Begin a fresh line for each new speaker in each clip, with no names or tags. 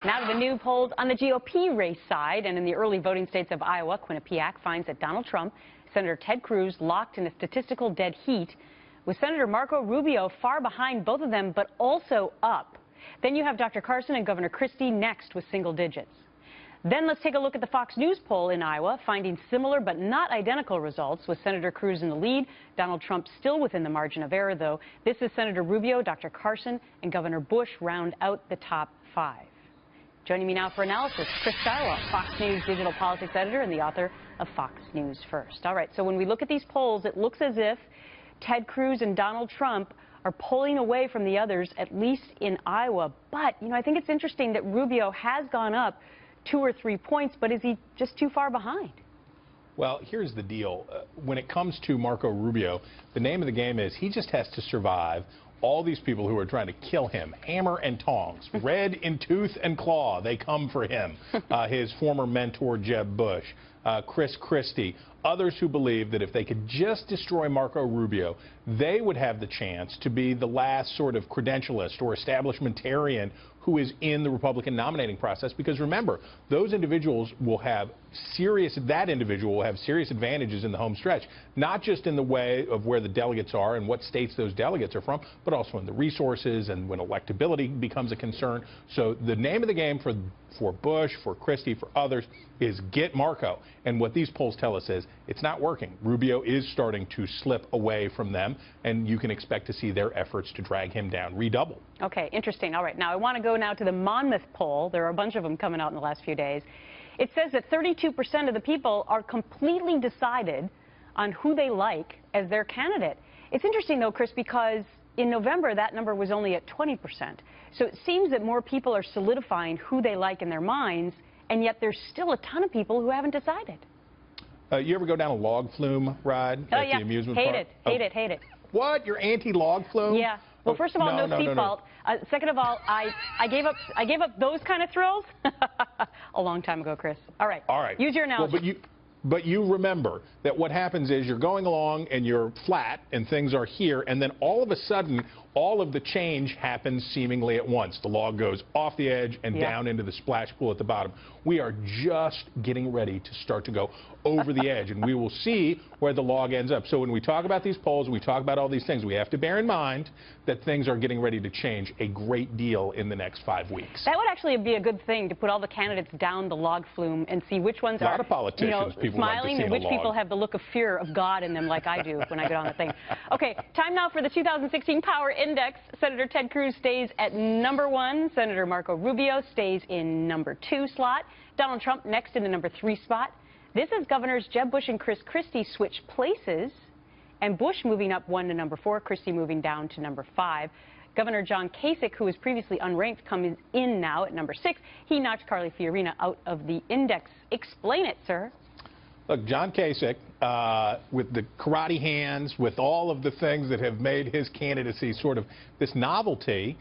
Now to the new polls on the GOP race side, and in the early voting states of Iowa, Quinnipiac finds that Donald Trump, Senator Ted Cruz locked in a statistical dead heat, with Senator Marco Rubio far behind both of them, but also up. Then you have Dr. Carson and Governor Christie next with single digits. Then let's take a look at the Fox News poll in Iowa, finding similar but not identical results, with Senator Cruz in the lead. Donald Trump still within the margin of error, though. This is Senator Rubio, Dr. Carson, and Governor Bush round out the top five. Joining me now for analysis, Chris Stirewalt, Fox News digital politics editor and the author of Fox News First. All right, so when we look at these polls, it looks as if Ted Cruz and Donald Trump are pulling away from the others, at least in Iowa. But, I think it's interesting that Rubio has gone up 2 or 3 points, but is he just too far behind?
Well, here's the deal. When it comes to Marco Rubio, the name of the game is he just has to survive all these people who are trying to kill him, hammer and tongs, red in tooth and claw, they come for him. His former mentor, Jeb Bush, Chris Christie, others who believe that if they could just destroy Marco Rubio, they would have the chance to be the last sort of credentialist or establishmentarian who is in the Republican nominating process. Because remember, those individuals will have serious advantages in the home stretch, not just in the way of where the delegates are and what states those delegates are from, but also in the resources and when electability becomes a concern. So the name of the game for Bush, for Christie, for others is get Marco. And what these polls tell us is it's not working. Rubio is starting to slip away from them, and you can expect to see their efforts to drag him down redouble.
Okay, interesting. All right, now I want to go now to the Monmouth poll. There are a bunch of them coming out in the last few days. It says that 32% of the people are completely decided on who they like as their candidate. It's interesting, though, Chris, because in November that number was only at 20%. So it seems that more people are solidifying who they like in their minds, and yet there's still a ton of people who haven't decided.
You ever go down a log flume ride at the amusement park?
Hate it.
What? You're anti-log flume?
Yeah. Well, first of all, no seatbelt. Second of all, I gave up those kind of thrills a long time ago, Chris. All right. Use your analogy.
Well, but you remember that what happens is you're going along and you're flat and things are here, and then all of a sudden all of the change happens seemingly at once. The log goes off the edge and down into the splash pool at the bottom. We are just getting ready to start to go over the edge, and we will see where the log ends up. So when we talk about these polls, we talk about all these things, we have to bear in mind that things are getting ready to change a great deal in the next 5 weeks.
That would actually be a good thing, to put all the candidates down the log flume and see which ones
are, a lot of politicians, people
smiling,
like to see
and which people have the look of fear of God in them, like I do when I get on the thing. Okay, time now for the 2016 Power Index. Senator Ted Cruz stays at number 1. Senator Marco Rubio stays in number 2 slot. Donald Trump next in the number 3 spot. This is Governors Jeb Bush and Chris Christie switch places, and Bush moving up 1 to number 4, Christie moving down to number 5. Governor John Kasich, who was previously unranked, comes in now at number 6. He knocked Carly Fiorina out of the index. Explain it, sir.
Look, John Kasich, with the karate hands, with all of the things that have made his candidacy sort of this novelty,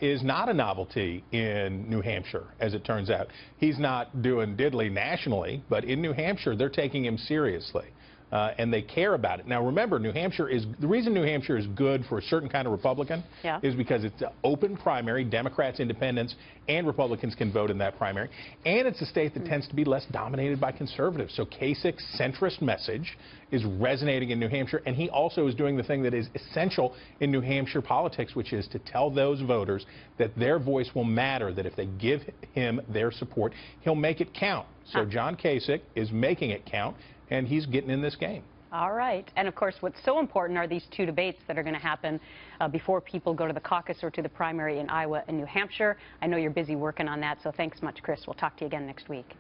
is not a novelty in New Hampshire, as it turns out. He's not doing diddly nationally, but in New Hampshire, they're taking him seriously. And they care about it. Now, remember, the reason New Hampshire is good for a certain kind of Republican is because it's an open primary. Democrats, independents, and Republicans can vote in that primary. And it's a state that tends to be less dominated by conservatives. So Kasich's centrist message is resonating in New Hampshire. And he also is doing the thing that is essential in New Hampshire politics, which is to tell those voters that their voice will matter, that if they give him their support, he'll make it count. So John Kasich is making it count, and he's getting in this game.
All right. And, of course, what's so important are these 2 debates that are going to happen before people go to the caucus or to the primary in Iowa and New Hampshire. I know you're busy working on that, so thanks much, Chris. We'll talk to you again next week.